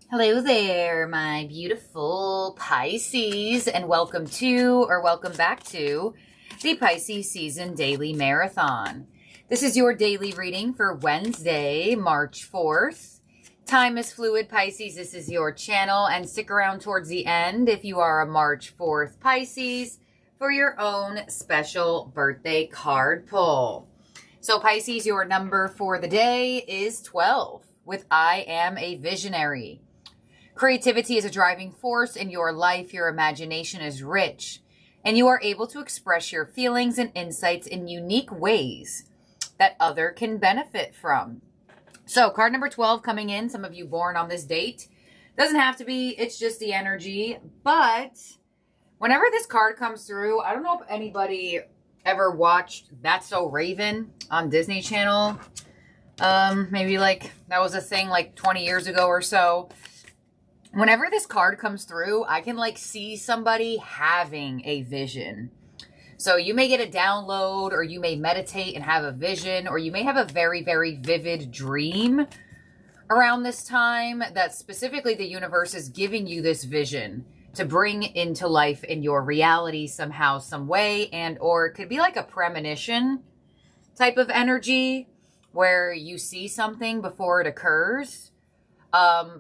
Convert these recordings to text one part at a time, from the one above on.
Hello there, my beautiful Pisces, and welcome to, or welcome back to, the Pisces Season Daily Marathon. This is your daily reading for Wednesday, March 4th. Time is fluid, Pisces. This is your channel, and stick around towards the end if you are a March 4th Pisces for your own special birthday card pull. So Pisces, your number for the day is 12, with I am a visionary. Creativity is a driving force in your life. Your imagination is rich, and you are able to express your feelings and insights in unique ways that other can benefit from. So card number 12 coming in, some of you born on this date. Doesn't have to be, it's just the energy. But whenever this card comes through, I don't know if anybody ever watched That's So Raven on Disney Channel. Maybe like that was a thing like 20 years ago or so. Whenever this card comes through, I can like see somebody having a vision. So you may get a download, or you may meditate and have a vision, or you may have a very, very vivid dream around this time that specifically the universe is giving you this vision to bring into life in your reality somehow, some way, and or it could be like a premonition type of energy where you see something before it occurs.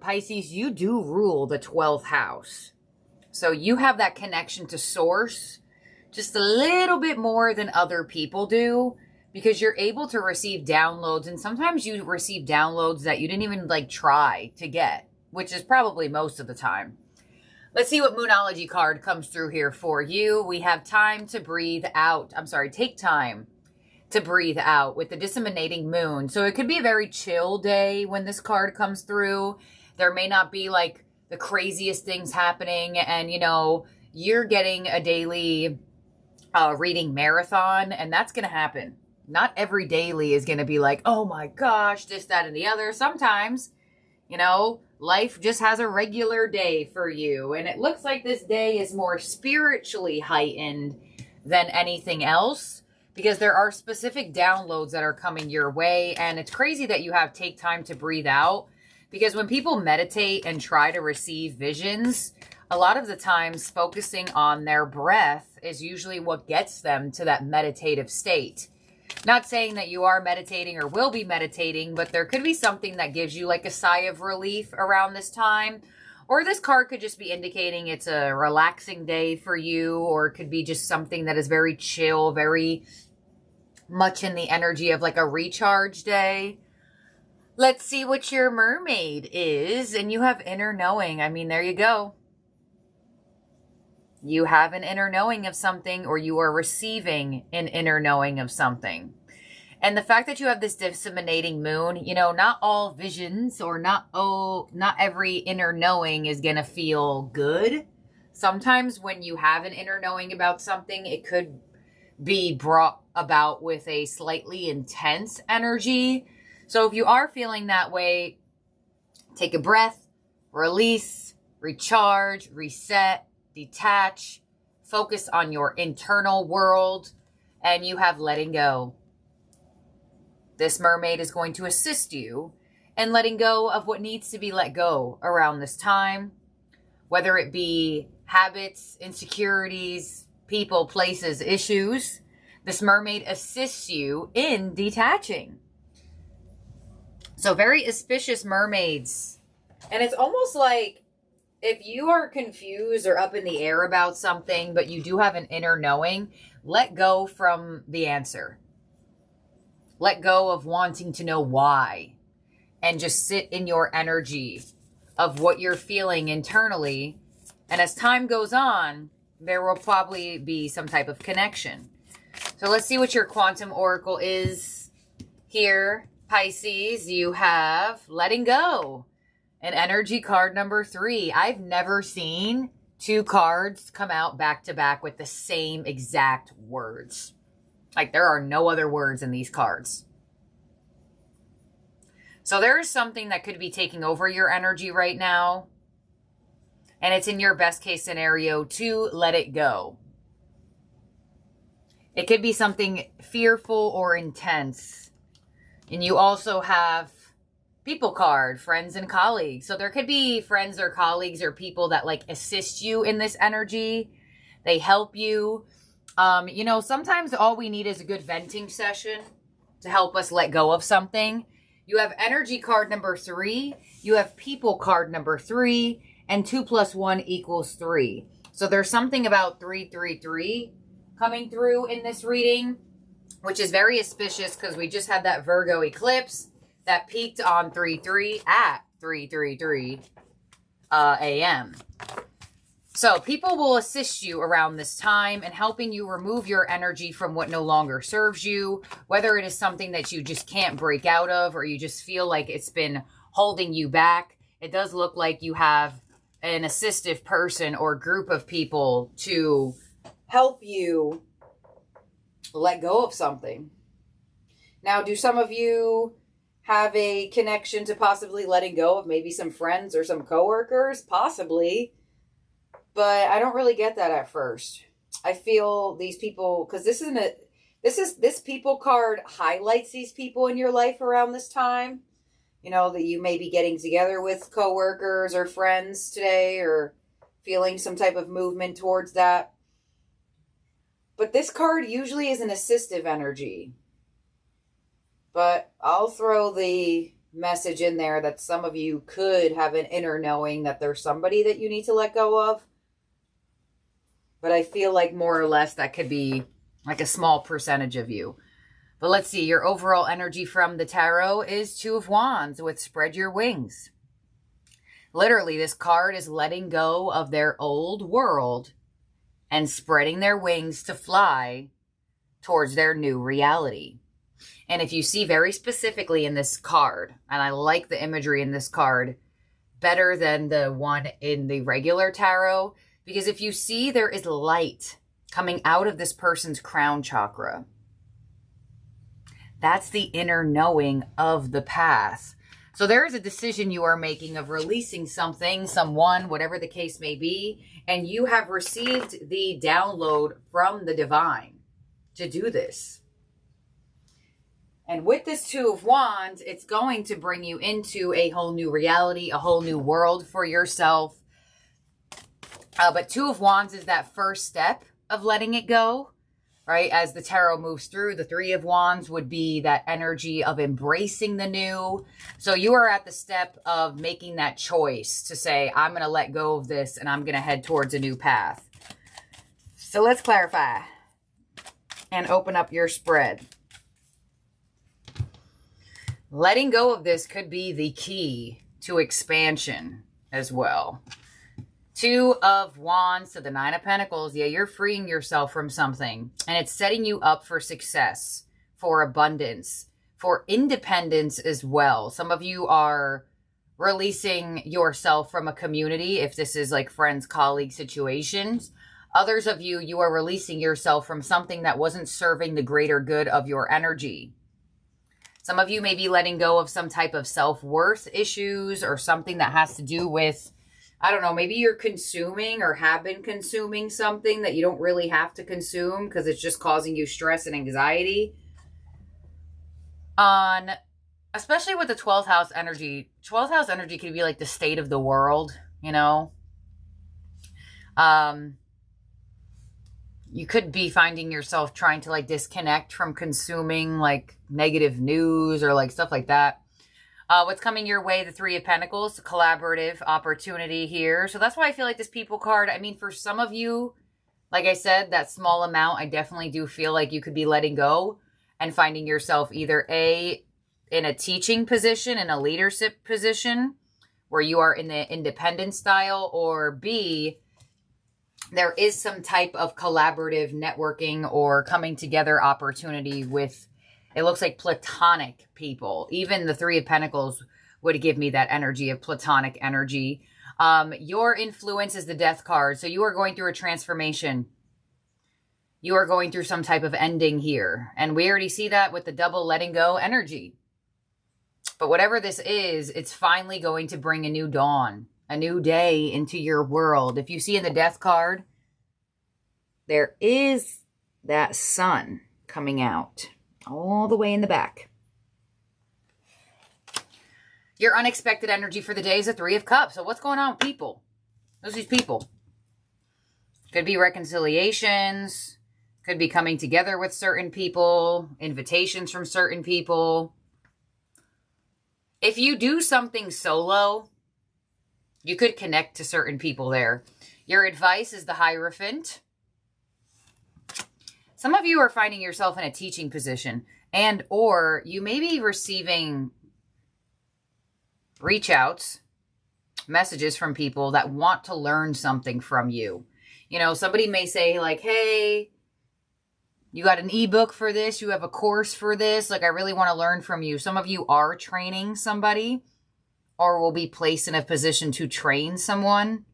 Pisces, you do rule the 12th house. So you have that connection to source just a little bit more than other people do, because you're able to receive downloads. And sometimes you receive downloads that you didn't even like try to get, which is probably most of the time. Let's see what Moonology card comes through here for you. We have time to breathe out. Take time to breathe out with the disseminating moon. So it could be a very chill day when this card comes through. There may not be like the craziest things happening, and you know, you're getting a daily reading marathon, and that's going to happen. Not every daily is going to be like, oh my gosh, this, that, and the other. Sometimes, you know, life just has a regular day for you, and it looks like this day is more spiritually heightened than anything else, because there are specific downloads that are coming your way. And it's crazy that you have take time to breathe out, because when people meditate and try to receive visions, a lot of the times focusing on their breath is usually what gets them to that meditative state. Not saying that you are meditating or will be meditating, but there could be something that gives you like a sigh of relief around this time. Or this card could just be indicating it's a relaxing day for you, or it could be just something that is very chill, very much in the energy of like a recharge day. Let's see what your mermaid is. And you have inner knowing. I mean, there you go. You have an inner knowing of something, or you are receiving an inner knowing of something. And the fact that you have this disseminating moon, you know, not all visions, or not every inner knowing is going to feel good. Sometimes when you have an inner knowing about something, it could be brought about with a slightly intense energy. So if you are feeling that way, take a breath, release, recharge, reset, detach, focus on your internal world, and you have letting go. This mermaid is going to assist you in letting go of what needs to be let go around this time, whether it be habits, insecurities, people, places, issues. This mermaid assists you in detaching. So very auspicious mermaids. And it's almost like if you are confused or up in the air about something, but you do have an inner knowing, let go from the answer. Let go of wanting to know why, and just sit in your energy of what you're feeling internally. And as time goes on, there will probably be some type of connection. So let's see what your quantum oracle is here, Pisces. You have letting go, an energy card number 3. I've never seen 2 cards come out back to back with the same exact words. Like there are no other words in these cards. So there is something that could be taking over your energy right now. And it's in your best case scenario to let it go. It could be something fearful or intense. And you also have people card, friends and colleagues. So there could be friends or colleagues or people that like assist you in this energy. They help you. You know, sometimes all we need is a good venting session to help us let go of something. You have energy card number 3. You have people card number 3. And 2 + 1 = 3. So there's something about 333 coming through in this reading, which is very auspicious because we just had that Virgo eclipse that peaked on 3-3 at 3:33 a.m. So people will assist you around this time and helping you remove your energy from what no longer serves you, whether it is something that you just can't break out of or you just feel like it's been holding you back. It does look like you have an assistive person or group of people to help you let go of something. Now, do some of you have a connection to possibly letting go of maybe some friends or some coworkers? Possibly. But I don't really get that at first. I feel these people, because this people card highlights these people in your life around this time. You know, that you may be getting together with coworkers or friends today or feeling some type of movement towards that. But this card usually is an assistive energy. But I'll throw the message in there that some of you could have an inner knowing that there's somebody that you need to let go of. But I feel like more or less that could be like a small percentage of you. But let's see, your overall energy from the tarot is 2 of Wands with spread your wings. Literally, this card is letting go of their old world and spreading their wings to fly towards their new reality. And if you see very specifically in this card, and I like the imagery in this card better than the one in the regular tarot, because if you see, there is light coming out of this person's crown chakra. That's the inner knowing of the path. So there is a decision you are making of releasing something, someone, whatever the case may be, and you have received the download from the divine to do this. And with this 2 of Wands, it's going to bring you into a whole new reality, a whole new world for yourself. But 2 of Wands is that first step of letting it go, right? As the tarot moves through, the 3 of Wands would be that energy of embracing the new. So you are at the step of making that choice to say, I'm going to let go of this and I'm going to head towards a new path. So let's clarify and open up your spread. Letting go of this could be the key to expansion as well. 2 of Wands to the 9 of Pentacles. Yeah, you're freeing yourself from something. And it's setting you up for success, for abundance, for independence as well. Some of you are releasing yourself from a community, if this is like friends, colleague situations. Others of you, you are releasing yourself from something that wasn't serving the greater good of your energy. Some of you may be letting go of some type of self-worth issues or something that has to do with, I don't know, maybe you're consuming or have been consuming something that you don't really have to consume because it's just causing you stress and anxiety. Especially with the 12th house energy. 12th house energy could be like the state of the world, you know. You could be finding yourself trying to like disconnect from consuming like negative news or like stuff like that. What's coming your way, the 3 of Pentacles, collaborative opportunity here. So that's why I feel like this people card, I mean, for some of you, like I said, that small amount, I definitely do feel like you could be letting go and finding yourself either A, in a teaching position, in a leadership position, where you are in the independent style, or B, there is some type of collaborative networking or coming together opportunity with, it looks like platonic people. Even the 3 of Pentacles would give me that energy of platonic energy. Your influence is the Death card. So you are going through a transformation. You are going through some type of ending here. And we already see that with the double letting go energy. But whatever this is, it's finally going to bring a new dawn, a new day into your world. If you see in the Death card, there is that sun coming out all the way in the back. Your unexpected energy for the day is a Three of Cups. So what's going on with people? Who's these people? Could be reconciliations. Could be coming together with certain people. Invitations from certain people. If you do something solo, you could connect to certain people there. Your advice is the Hierophant. Some of you are finding yourself in a teaching position, and or you may be receiving reach outs, messages from people that want to learn something from you. You know, somebody may say like, hey, you got an ebook for this, you have a course for this, like I really want to learn from you. Some of you are training somebody or will be placed in a position to train someone,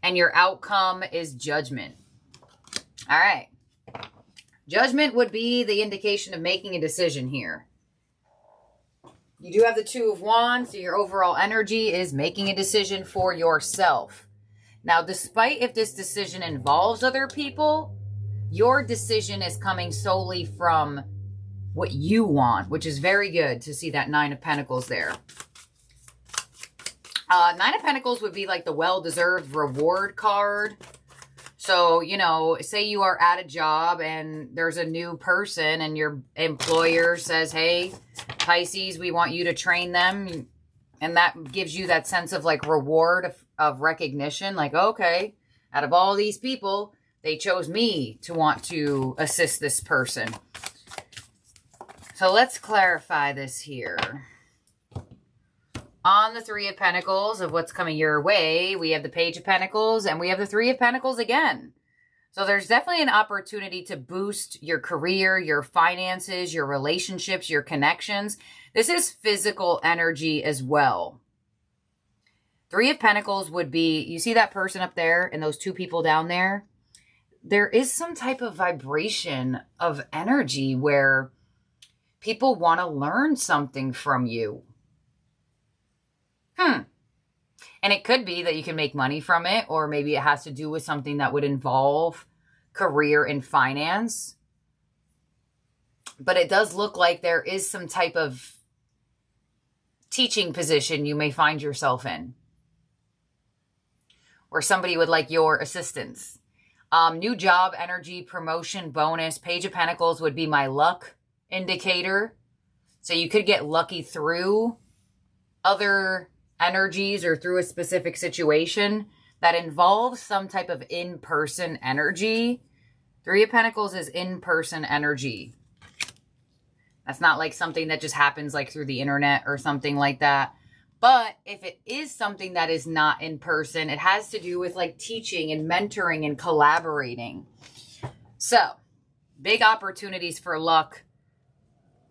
and your outcome is judgment. All right. Judgment would be the indication of making a decision here. You do have the Two of Wands, so your overall energy is making a decision for yourself. Now, despite if this decision involves other people, your decision is coming solely from what you want, which is very good to see that Nine of Pentacles there. Nine of Pentacles would be like the well-deserved reward card. So, you know, say you are at a job and there's a new person and your employer says, hey, Pisces, we want you to train them. And that gives you that sense of like reward of recognition. Like, okay, out of all these people, they chose me to want to assist this person. So let's clarify this here. On the Three of Pentacles of what's coming your way, we have the Page of Pentacles and we have the Three of Pentacles again. So there's definitely an opportunity to boost your career, your finances, your relationships, your connections. This is physical energy as well. Three of Pentacles would be, you see that person up there and those two people down there? There is some type of vibration of energy where people want to learn something from you. And it could be that you can make money from it, or maybe it has to do with something that would involve career and finance. But it does look like there is some type of teaching position you may find yourself in, or somebody would like your assistance. New job, energy, promotion, bonus. Page of Pentacles would be my luck indicator. So you could get lucky through other energies or through a specific situation that involves some type of in-person energy. Three of Pentacles is in-person energy. That's not like something that just happens like through the internet or something like that. But if it is something that is not in person, it has to do with like teaching and mentoring and collaborating. So, big opportunities for luck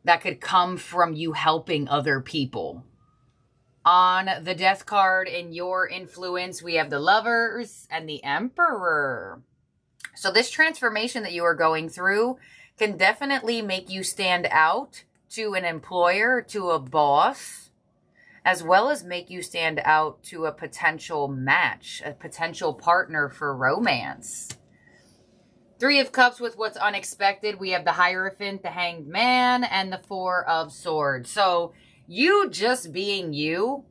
that could come from you helping other people. On the Death card in your influence, we have the Lovers and the Emperor. So this transformation that you are going through can definitely make you stand out to an employer, to a boss, as well as make you stand out to a potential match, a potential partner for romance. Three of Cups with what's unexpected. We have the Hierophant, the Hanged Man, and the Four of Swords. So you just being you,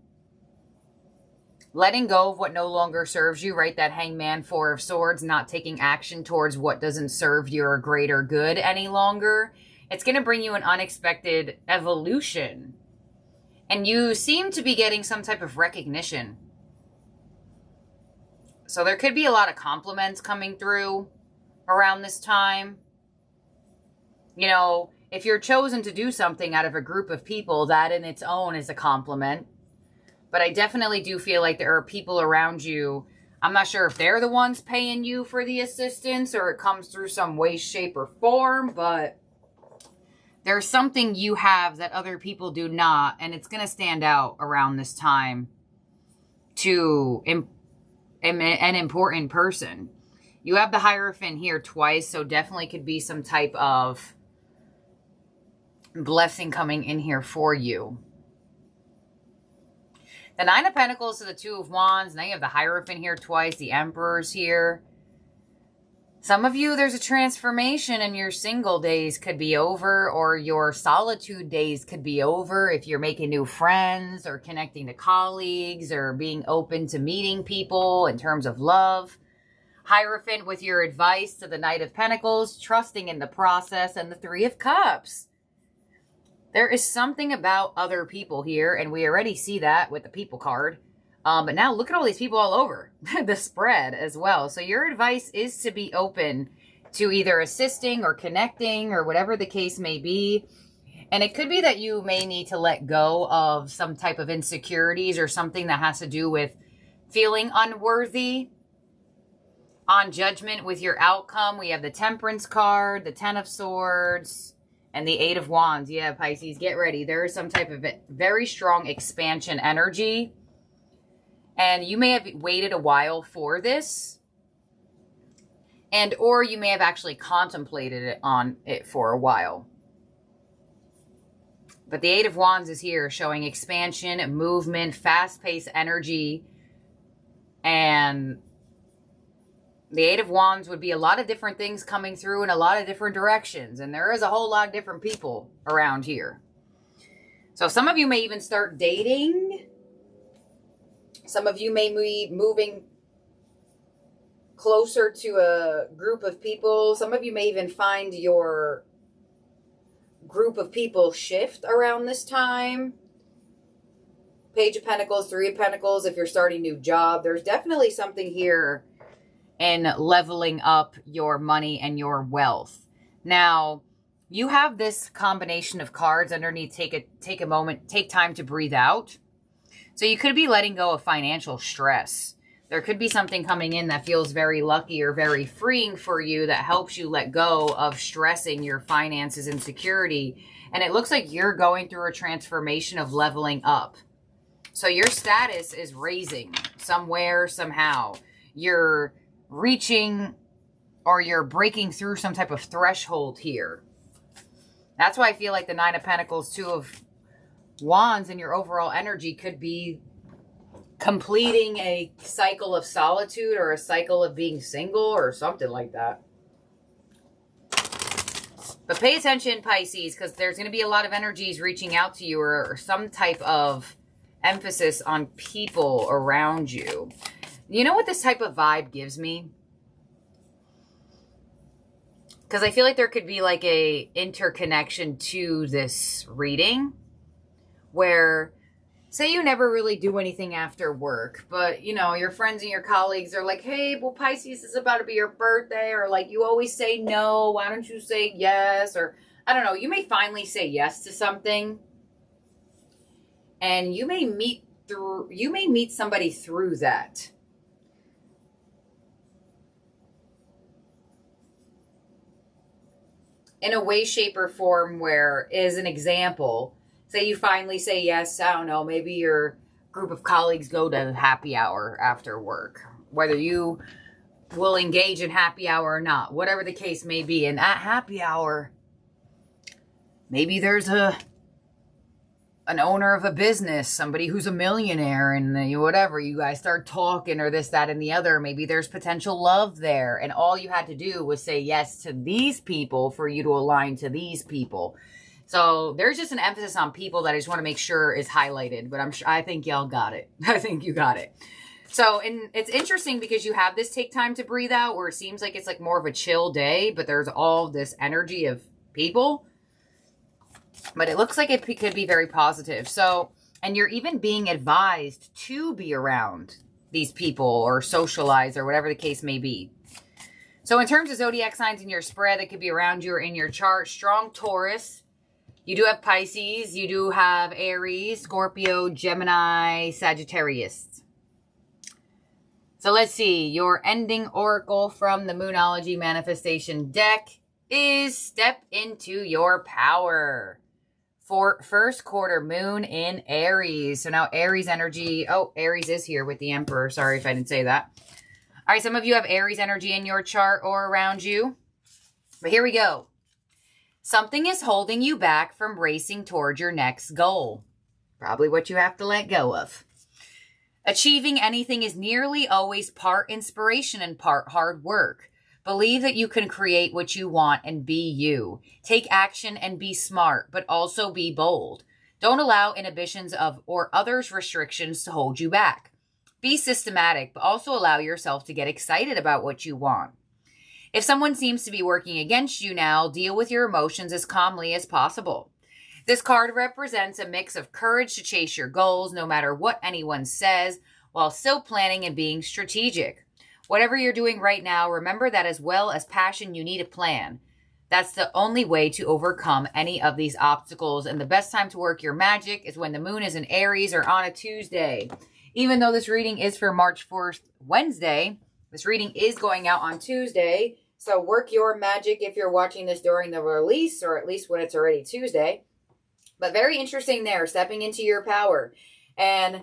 letting go of what no longer serves you, right? That Hanged Man, Four of Swords, not taking action towards what doesn't serve your greater good any longer. It's going to bring you an unexpected evolution. And you seem to be getting some type of recognition. So there could be a lot of compliments coming through around this time. You know, if you're chosen to do something out of a group of people, that in its own is a compliment. But I definitely do feel like there are people around you. I'm not sure if they're the ones paying you for the assistance or it comes through some way, shape, or form, but there's something you have that other people do not, and it's going to stand out around this time to an important person. You have the Hierophant here twice, so definitely could be some type of blessing coming in here for you. The Nine of Pentacles to the Two of Wands. Now you have the Hierophant here twice. The Emperor's here. Some of you, there's a transformation and your single days could be over, or your solitude days could be over if you're making new friends or connecting to colleagues or being open to meeting people in terms of love. Hierophant with your advice to the Knight of Pentacles, trusting in the process, and the Three of Cups. There is something about other people here, and we already see that with the people card. But now look at all these people all over the spread as well. So your advice is to be open to either assisting or connecting or whatever the case may be. And it could be that you may need to let go of some type of insecurities or something that has to do with feeling unworthy. On judgment with your outcome, we have the Temperance card, the Ten of Swords, and the Eight of Wands. Yeah, Pisces, get ready. There is some type of very strong expansion energy. And you may have waited a while for this. And or you may have actually contemplated it for a while. But the Eight of Wands is here showing expansion, movement, fast-paced energy. And the Eight of Wands would be a lot of different things coming through in a lot of different directions. And there is a whole lot of different people around here. So some of you may even start dating. Some of you may be moving closer to a group of people. Some of you may even find your group of people shift around this time. Page of Pentacles, Three of Pentacles, if you're starting a new job. There's definitely something here in leveling up your money and your wealth. Now, you have this combination of cards underneath. Take a moment, take time to breathe out. So you could be letting go of financial stress. There could be something coming in that feels very lucky or very freeing for you that helps you let go of stressing your finances and security. And it looks like you're going through a transformation of leveling up. So your status is raising somewhere, somehow. You're reaching or you're breaking through some type of threshold here. That's why I feel like the Nine of Pentacles, Two of Wands, and your overall energy could be completing a cycle of solitude or a cycle of being single or something like that. But pay attention, Pisces, because there's going to be a lot of energies reaching out to you or some type of emphasis on people around you. You know what this type of vibe gives me? Because I feel like there could be like a interconnection to this reading where, say you never really do anything after work, but, you know, your friends and your colleagues are like, hey, well, Pisces, is about to be your birthday, or like, you always say no, why don't you say yes? Or, I don't know, you may finally say yes to something, and you may meet somebody through that. In a way, shape, or form where, as an example, say you finally say yes, I don't know, maybe your group of colleagues go to happy hour after work. Whether you will engage in happy hour or not, whatever the case may be. And at happy hour, maybe there's an owner of a business, somebody who's a millionaire, and whatever, you guys start talking or this, that, and the other. Maybe there's potential love there. And all you had to do was say yes to these people for you to align to these people. So there's just an emphasis on people that I just want to make sure is highlighted. But I think y'all got it. I think you got it. So, and it's interesting because you have this take time to breathe out where it seems like it's like more of a chill day, but there's all this energy of people. But it looks like it could be very positive. So, and you're even being advised to be around these people or socialize or whatever the case may be. So in terms of zodiac signs in your spread that could be around you or in your chart, strong Taurus. You do have Pisces. You do have Aries, Scorpio, Gemini, Sagittarius. So let's see. Your ending oracle from the Moonology Manifestation deck is step into your power. For first quarter moon in Aries. So now Aries energy. Oh, Aries is here with the Emperor. Sorry if I didn't say that. All right, some of you have Aries energy in your chart or around you. But here we go. Something is holding you back from racing toward your next goal. Probably what you have to let go of. Achieving anything is nearly always part inspiration and part hard work. Believe that you can create what you want and be you. Take action and be smart, but also be bold. Don't allow inhibitions of or others' restrictions to hold you back. Be systematic, but also allow yourself to get excited about what you want. If someone seems to be working against you now, deal with your emotions as calmly as possible. This card represents a mix of courage to chase your goals, no matter what anyone says, while still planning and being strategic. Whatever you're doing right now, remember that as well as passion, you need a plan. That's the only way to overcome any of these obstacles. And the best time to work your magic is when the moon is in Aries or on a Tuesday. Even though this reading is for March 4th, Wednesday, this reading is going out on Tuesday. So work your magic if you're watching this during the release, or at least when it's already Tuesday. But very interesting there, stepping into your power. And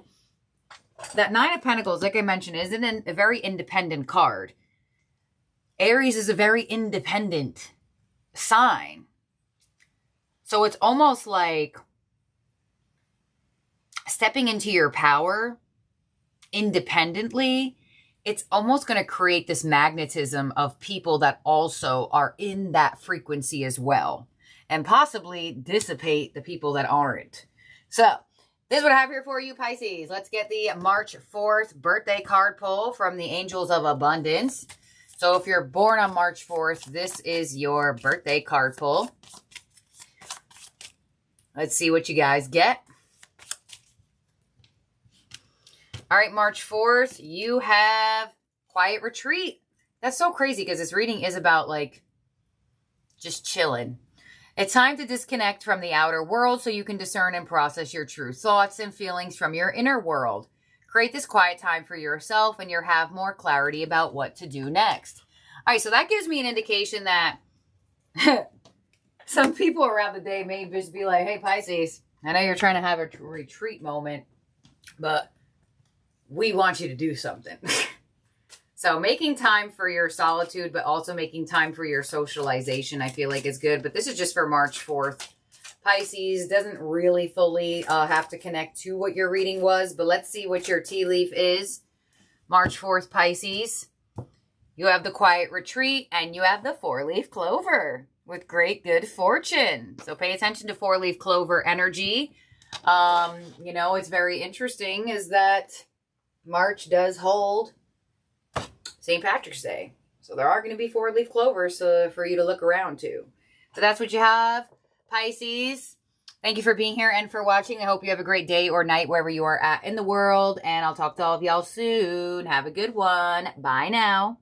that Nine of Pentacles, like I mentioned, isn't a very independent card. Aries is a very independent sign. So it's almost like stepping into your power independently. It's almost going to create this magnetism of people that also are in that frequency as well. And possibly dissipate the people that aren't. So this is what I have here for you, Pisces. Let's get the March 4th birthday card pull from the Angels of Abundance. So if you're born on March 4th, this is your birthday card pull. Let's see what you guys get. All right, March 4th, you have Quiet Retreat. That's so crazy because this reading is about like just chilling. It's time to disconnect from the outer world so you can discern and process your true thoughts and feelings from your inner world. Create this quiet time for yourself and you'll have more clarity about what to do next. All right, so that gives me an indication that some people around the day may just be like, hey, Pisces, I know you're trying to have a retreat moment, but we want you to do something. So making time for your solitude, but also making time for your socialization, I feel like is good. But this is just for March 4th. Pisces doesn't really fully have to connect to what your reading was. But let's see what your tea leaf is. March 4th, Pisces. You have the Quiet Retreat and you have the 4-leaf clover with great good fortune. So pay attention to 4-leaf clover energy. You know, it's very interesting is that March does hold St. Patrick's Day. So there are going to be 4-leaf clovers for you to look around to. So that's what you have, Pisces. Thank you for being here and for watching. I hope you have a great day or night wherever you are at in the world. And I'll talk to all of y'all soon. Have a good one. Bye now.